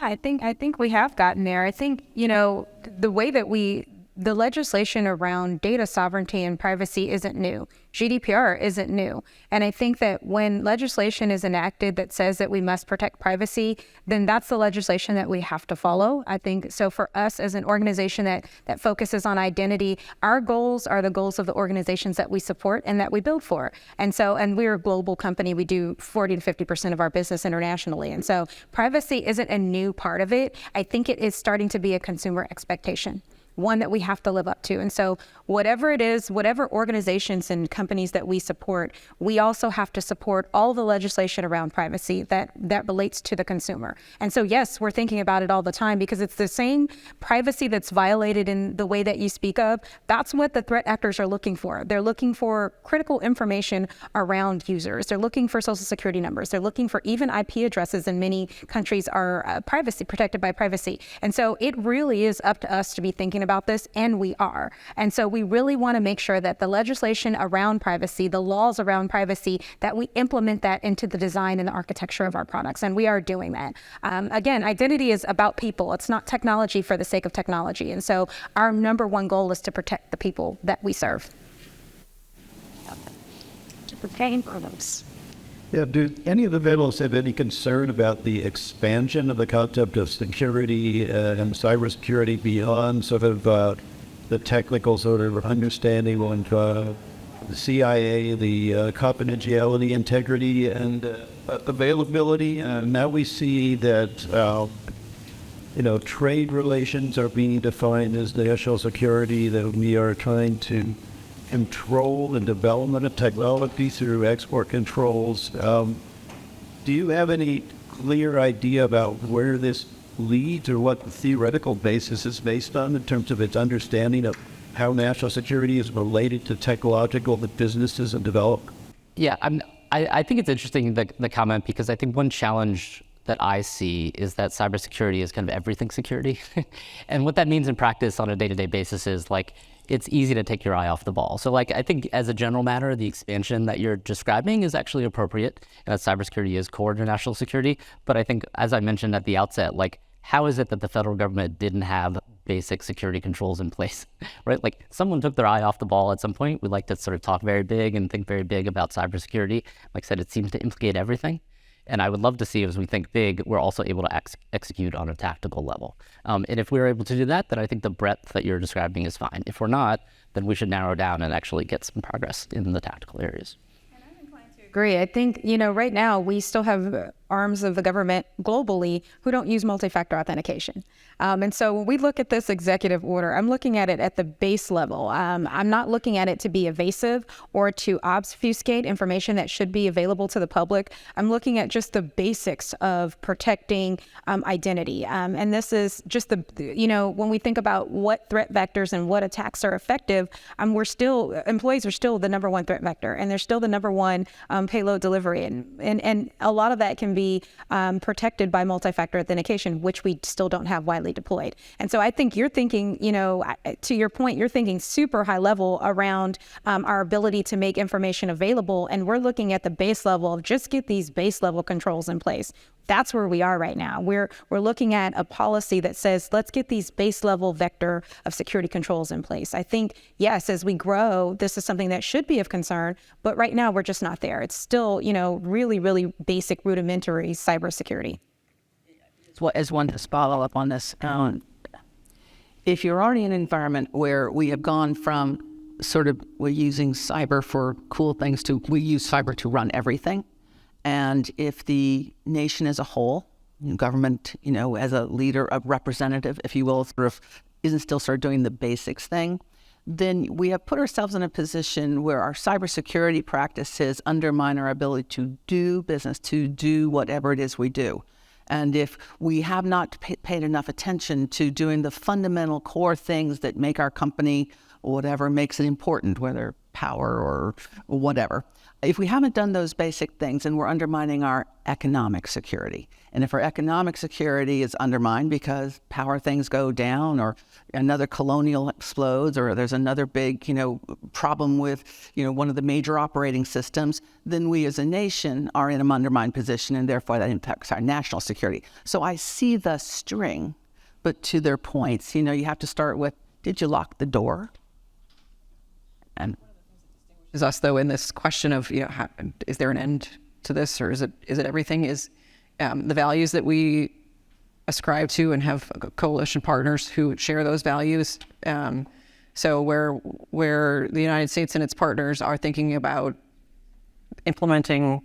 I think we have gotten there. I think, the way that the legislation around data sovereignty and privacy isn't new. GDPR isn't new. And I think that when legislation is enacted that says that we must protect privacy, then that's the legislation that we have to follow. I think so for us as an organization that focuses on identity, our goals are the goals of the organizations that we support and that we build for. And we're a global company. We do 40 to 50% of our business internationally. And so privacy isn't a new part of it. I think it is starting to be a consumer expectation, one that we have to live up to. And so whatever it is, whatever organizations and companies that we support, we also have to support all the legislation around privacy that relates to the consumer. And so yes, we're thinking about it all the time because it's the same privacy that's violated in the way that you speak of. That's what the threat actors are looking for. They're looking for critical information around users. They're looking for social security numbers. They're looking for even IP addresses in many countries are protected by privacy. And so it really is up to us to be thinking about this, and we are. And so we really want to make sure that the legislation around privacy, the laws around privacy, that we implement that into the design and the architecture of our products, and we are doing that. Again, identity is about people. It's not technology for the sake of technology. And so our number one goal is to protect the people that we serve. To protect products. Yeah, do any of the panelists have any concern about the expansion of the concept of security and cybersecurity beyond sort of the technical sort of understanding on the CIA, the confidentiality, integrity, and availability? Now we see that trade relations are being defined as national security, that we are trying to control the development of technology through export controls. Do you have any clear idea about where this leads or what the theoretical basis is based on in terms of its understanding of how national security is related to technological businesses and develop? Yeah, I think it's interesting, the comment, because I think one challenge that I see is that cybersecurity is kind of everything security. And what that means in practice on a day-to-day basis is it's easy to take your eye off the ball. So I think as a general matter, the expansion that you're describing is actually appropriate, and that cybersecurity is core to national security. But I think, as I mentioned at the outset, how is it that the federal government didn't have basic security controls in place, right? Someone took their eye off the ball at some point. We like to sort of talk very big and think very big about cybersecurity. Like I said, it seems to implicate everything. And I would love to see, as we think big, we're also able to execute on a tactical level. And if we're able to do that, then I think the breadth that you're describing is fine. If we're not, then we should narrow down and actually get some progress in the tactical areas. Agree. I think, right now we still have arms of the government globally who don't use multi-factor authentication. And so when we look at this executive order, I'm looking at it at the base level. I'm not looking at it to be evasive or to obfuscate information that should be available to the public. I'm looking at just the basics of protecting identity. And this is just when we think about what threat vectors and what attacks are effective, employees are still the number one threat vector, and they're still the number one payload delivery. And a lot of that can be protected by multi-factor authentication, which we still don't have widely deployed. And so I think you're thinking, to your point, you're thinking super high level around our ability to make information available. And we're looking at the base level of just get these base level controls in place. That's where we are right now. We're looking at a policy that says, let's get these base level vector of security controls in place. I think, yes, as we grow, this is something that should be of concern, but right now we're just not there. It's still, really, really basic rudimentary cybersecurity. As one to follow up on this, if you're already in an environment where we have gone from we're using cyber for cool things to we use cyber to run everything. And if the nation as a whole, government, as a leader, a representative, if you will, isn't still doing the basics thing, then we have put ourselves in a position where our cybersecurity practices undermine our ability to do business, to do whatever it is we do. And if we have not paid enough attention to doing the fundamental core things that make our company, whatever makes it important, whether power or whatever, if we haven't done those basic things, then we're undermining our economic security. And if our economic security is undermined because power things go down, or another colonial explodes, or there's another big, problem with, one of the major operating systems, then we as a nation are in an undermined position, and therefore that impacts our national security. So I see the string, but to their points, you have to start with, did you lock the door? And is us though in this question of is there an end to this, or is it everything? Is the values that we ascribe to and have coalition partners who share those values. So where the United States and its partners are thinking about implementing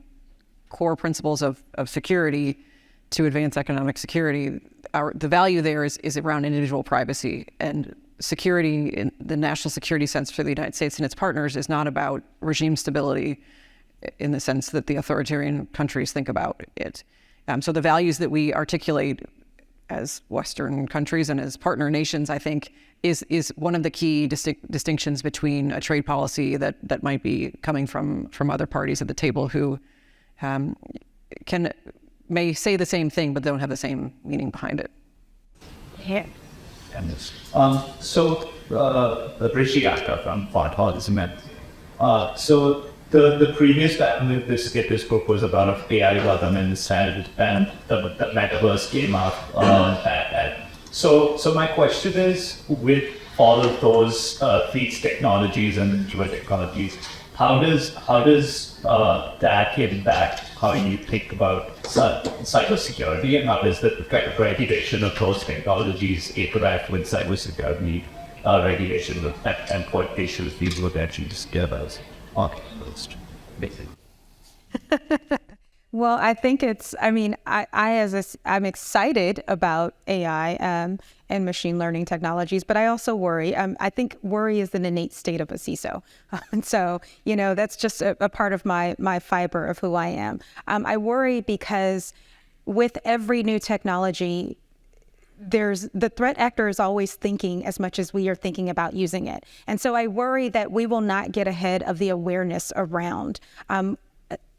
core principles of security to advance economic security, the value there is around individual privacy, and security in the national security sense for the United States and its partners is not about regime stability in the sense that the authoritarian countries think about it. So the values that we articulate as Western countries and as partner nations, I think, is one of the key distinctions between a trade policy that might be coming from other parties at the table who may say the same thing but don't have the same meaning behind it. Yeah. Rikki from Fort Hall Cement. So the previous panel, this book was about AI governance, and the metaverse came up. So my question is, with all of those these technologies and newer technologies, how does that impact how you think about cybersecurity, and how does the regulation of those technologies interact with cybersecurity regulation and what issues these would actually just give us? Well, I think I'm excited about AI and machine learning technologies, but I also worry. I think worry is an innate state of a CISO. And so, that's just a part of my fiber of who I am. I worry because with every new technology, the threat actor is always thinking as much as we are thinking about using it. And so I worry that we will not get ahead of the awareness around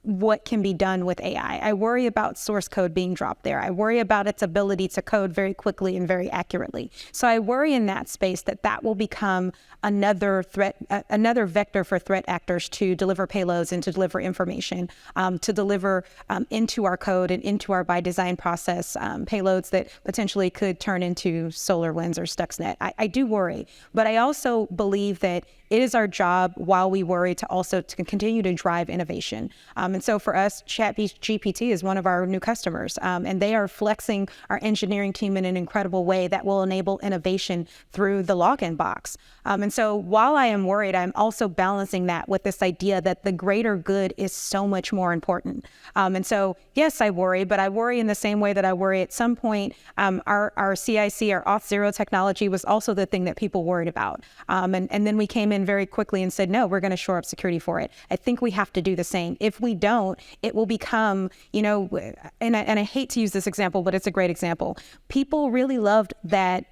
what can be done with AI. I worry about source code being dropped there. I worry about its ability to code very quickly and very accurately. So I worry in that space that will become another vector for threat actors to deliver payloads and to deliver information, to deliver into our code and into our by design process, payloads that potentially could turn into SolarWinds or Stuxnet. I do worry, but I also believe that it is our job, while we worry, to continue to drive innovation. And so for us, ChatGPT is one of our new customers, and they are flexing our engineering team in an incredible way that will enable innovation through the login box. And so while I am worried, I'm also balancing that with this idea that the greater good is so much more important. And so, yes, I worry, but I worry in the same way that I worry at some point, our CIC, our Auth0 technology was also the thing that people worried about. And then we came in very quickly and said, no, we're going to shore up security for it. I think we have to do the same. If we don't, it will become, and I hate to use this example, but it's a great example. People really loved that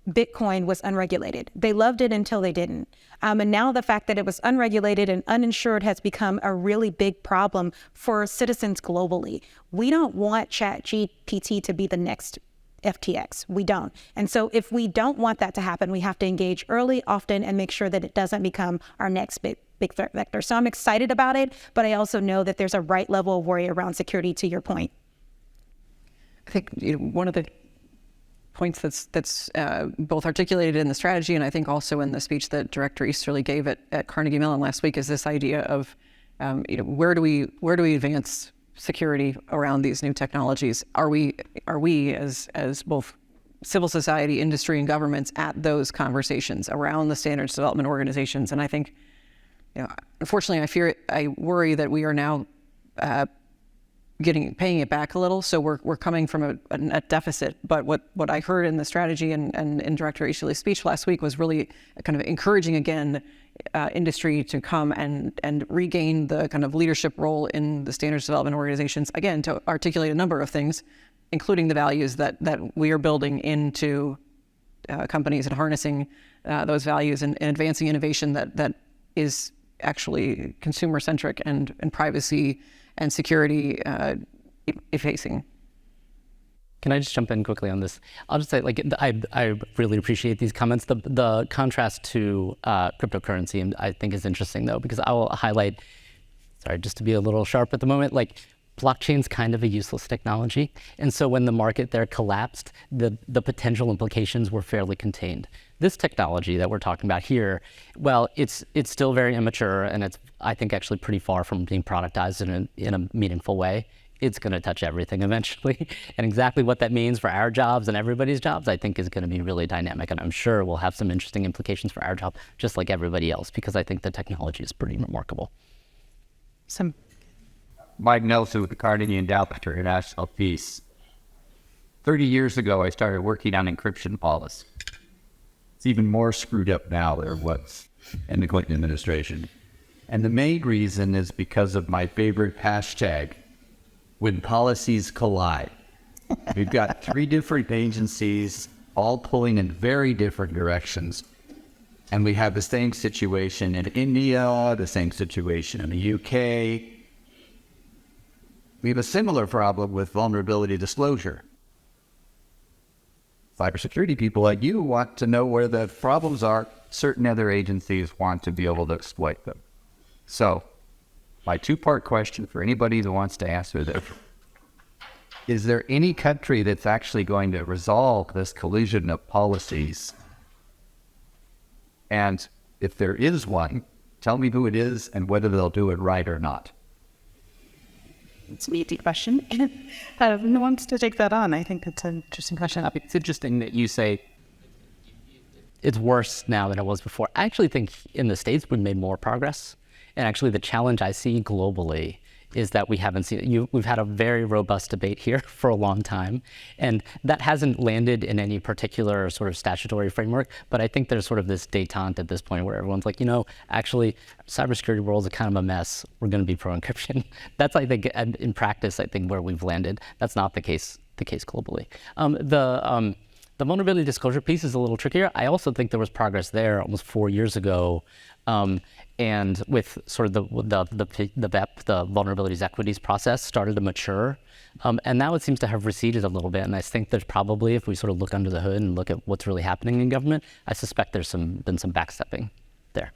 Bitcoin was unregulated. They loved it until they didn't. And now the fact that it was unregulated and uninsured has become a really big problem for citizens globally. We don't want ChatGPT to be the next FTX. We don't. And so if we don't want that to happen, we have to engage early, often, and make sure that it doesn't become our next big threat vector. So I'm excited about it, but I also know that there's a right level of worry around security, to your point. I think one of the points that's both articulated in the strategy and I think also in the speech that Director Easterly gave at Carnegie Mellon last week is this idea of where do we advance security around these new technologies? Are we as both civil society, industry, and governments at those conversations around the standards development organizations? And I think, unfortunately, I worry that we are now paying it back a little. So we're coming from a net deficit. But what I heard in the strategy and in Director Easterly's speech last week was really kind of encouraging again industry to come and regain the kind of leadership role in the standards development organizations, again, to articulate a number of things, including the values that we are building into companies and harnessing those values and advancing innovation that is actually consumer-centric and privacy and security facing. Can I just jump in quickly on this? I'll just say, like, I really appreciate these comments. The contrast to cryptocurrency, I think, is interesting, though, because I will highlight, sorry, just to be a little sharp at the moment, like, blockchain's kind of a useless technology. And so when the market there collapsed, the potential implications were fairly contained. This technology that we're talking about here, well, it's still very immature, and it's, I think, actually pretty far from being productized in a meaningful way. It's going to touch everything eventually. And exactly what that means for our jobs and everybody's jobs, I think, is going to be really dynamic. And I'm sure we'll have some interesting implications for our job, just like everybody else, because I think the technology is pretty remarkable. Mike Nelson with the Carnegie Endowment for International Peace. 30 years ago, I started working on encryption policy. It's even more screwed up now than it was in the Clinton administration. And the main reason is because of my favorite hashtag, when policies collide. We've got 3 different agencies all pulling in very different directions. And we have the same situation in India, the same situation in the UK. We have a similar problem with vulnerability disclosure. Cybersecurity people like you want to know where the problems are. Certain other agencies want to be able to exploit them. So, my 2-part question for anybody who wants to answer this. Is there any country that's actually going to resolve this collision of policies? And if there is one, tell me who it is and whether they'll do it right or not. It's an easy question. Who wants to take that on? I think it's an interesting question. It's interesting that you say it's worse now than it was before. I actually think in the States we've made more progress. And actually the challenge I see globally is that we haven't seen, we've had a very robust debate here for a long time, and that hasn't landed in any particular sort of statutory framework, but I think there's sort of this détente at this point where everyone's like, actually, cybersecurity world is kind of a mess. We're going to be pro-encryption. That's, I think, in practice, I think, where we've landed. That's not the case globally. The vulnerability disclosure piece is a little trickier. I also think there was progress there almost 4 years ago. And with sort of the VEP, the vulnerabilities equities process, started to mature. And now it seems to have receded a little bit. And I think there's probably, if we sort of look under the hood and look at what's really happening in government, I suspect there's been some backstepping there.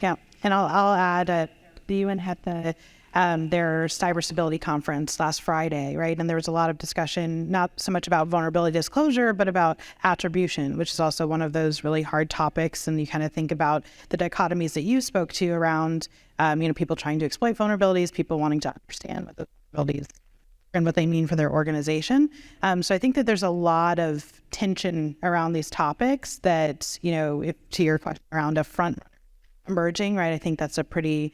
Yeah, and I'll add, the UN had their cybersecurity conference last Friday, right? And there was a lot of discussion, not so much about vulnerability disclosure, but about attribution, which is also one of those really hard topics. And you kind of think about the dichotomies that you spoke to around, people trying to exploit vulnerabilities, people wanting to understand what the vulnerabilities and what they mean for their organization. So I think that there's a lot of tension around these topics that, if to your question around a front emerging, right? I think that's a pretty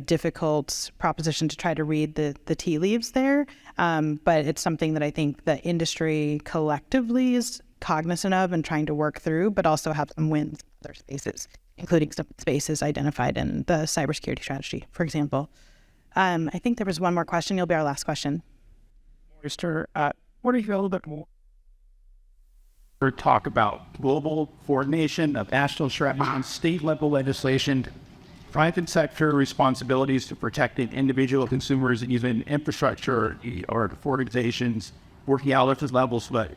difficult proposition to try to read the tea leaves there. But it's something that I think the industry collectively is cognizant of and trying to work through, but also have some wins in other spaces, including some spaces identified in the cybersecurity strategy, for example. I think there was one more question. You'll be our last question. Mr. What do you feel a little bit more? Or talk about global coordination of national strategies, state-level legislation, private sector responsibilities to protecting individual consumers, even infrastructure or organizations working out at those levels. But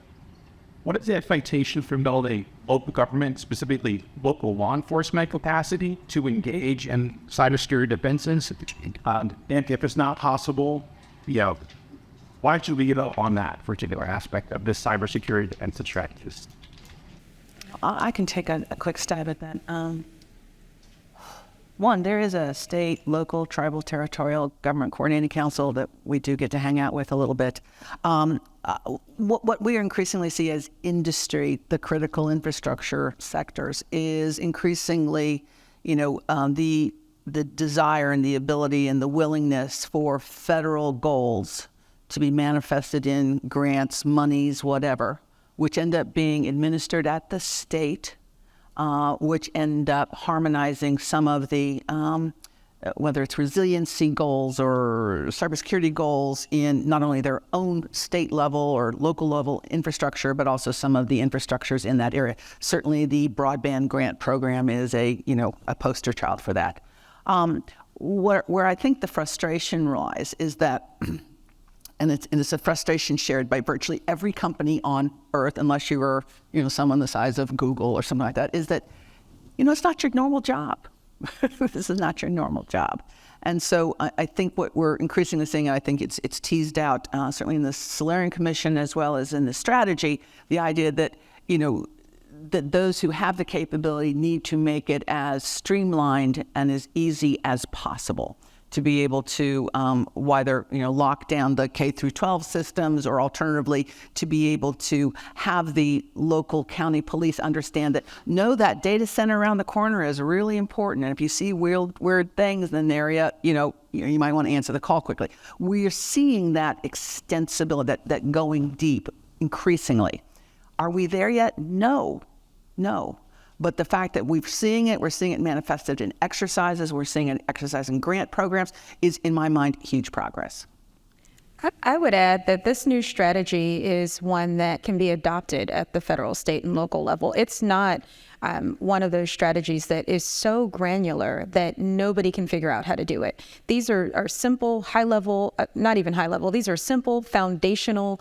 what is the expectation from building local government, specifically local law enforcement capacity to engage in cybersecurity defenses? And if it's not possible, why should we give up on that particular aspect of this cybersecurity defense strategies? I can take a quick stab at that. One, there is a state, local, tribal, territorial government coordinating council that we do get to hang out with a little bit. What we increasingly see as industry, the critical infrastructure sectors, is increasingly, the desire and the ability and the willingness for federal goals to be manifested in grants, monies, whatever, which end up being administered at the state, which end up harmonizing some of the whether it's resiliency goals or cybersecurity goals in not only their own state level or local level infrastructure, but also some of the infrastructures in that area. Certainly the broadband grant program is a poster child for that. Where I think the frustration lies is that, and it's a frustration shared by virtually every company on earth, unless you were, someone the size of Google or something like that, is that, it's not your normal job. This is not your normal job. And so I think what we're increasingly seeing, and I think it's teased out, certainly in the Solarian Commission as well as in the strategy, the idea that, that those who have the capability need to make it as streamlined and as easy as possible to be able to, whether, lock down the K through 12 systems, or alternatively, to be able to have the local county police understand that, no, that data center around the corner is really important. And if you see weird things in the area, you might want to answer the call quickly. We're seeing that extensibility, that going deep increasingly. Are we there yet? No. But the fact that we're seeing it manifested in exercises, we're seeing it exercised in grant programs, is, in my mind, huge progress. I would add that this new strategy is one that can be adopted at the federal, state, and local level. It's not one of those strategies that is so granular that nobody can figure out how to do it. These are simple, high level, not even high level, these are simple, foundational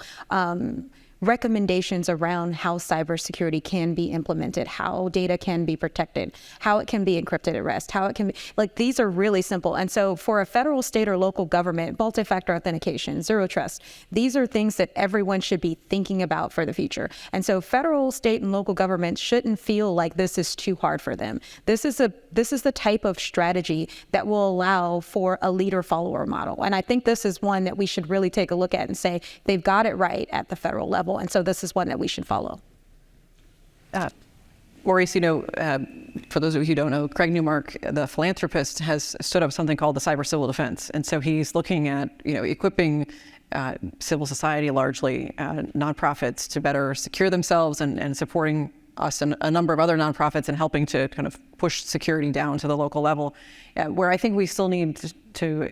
recommendations around how cybersecurity can be implemented, how data can be protected, how it can be encrypted at rest, how it can be, these are really simple. And so for a federal, state, or local government, multi-factor authentication, zero trust, these are things that everyone should be thinking about for the future. And so federal, state, and local governments shouldn't feel like this is too hard for them. This is the type of strategy that will allow for a leader-follower model. And I think this is one that we should really take a look at and say, they've got it right at the federal level. And so this is one that we should follow. Maurice, for those of you who don't know, Craig Newmark, the philanthropist, has stood up something called the Cyber Civil Defense. And so he's looking at, equipping civil society, largely nonprofits, to better secure themselves, and supporting us and a number of other nonprofits and helping to kind of push security down to the local level. Where I think we still need to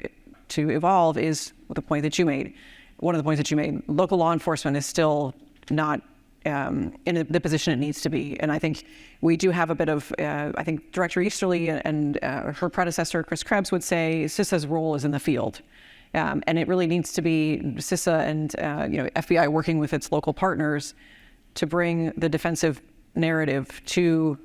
evolve is the point that you made. One of the points that you made, local law enforcement is still not in the position it needs to be. And I think we do have a bit of, I think Director Easterly and her predecessor, Chris Krebs, would say CISA's role is in the field. And it really needs to be CISA and FBI working with its local partners to bring the defensive narrative to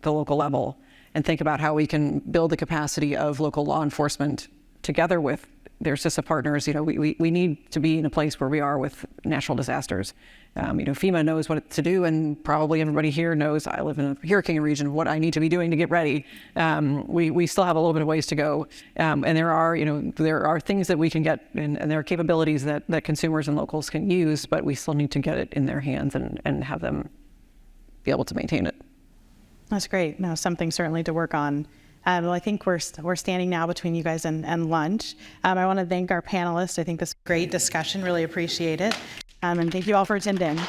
the local level and think about how we can build the capacity of local law enforcement together with their CISA partners. We need to be in a place where we are with natural disasters. FEMA knows what to do, and probably everybody here knows, I live in a hurricane region, what I need to be doing to get ready. We still have a little bit of ways to go. And there are things that we can get, and there are capabilities that consumers and locals can use, but we still need to get it in their hands and have them be able to maintain it. That's great. No, something certainly to work on. Well, I think we're standing now between you guys and lunch. I want to thank our panelists. I think this is a great discussion. Really appreciate it. And thank you all for attending.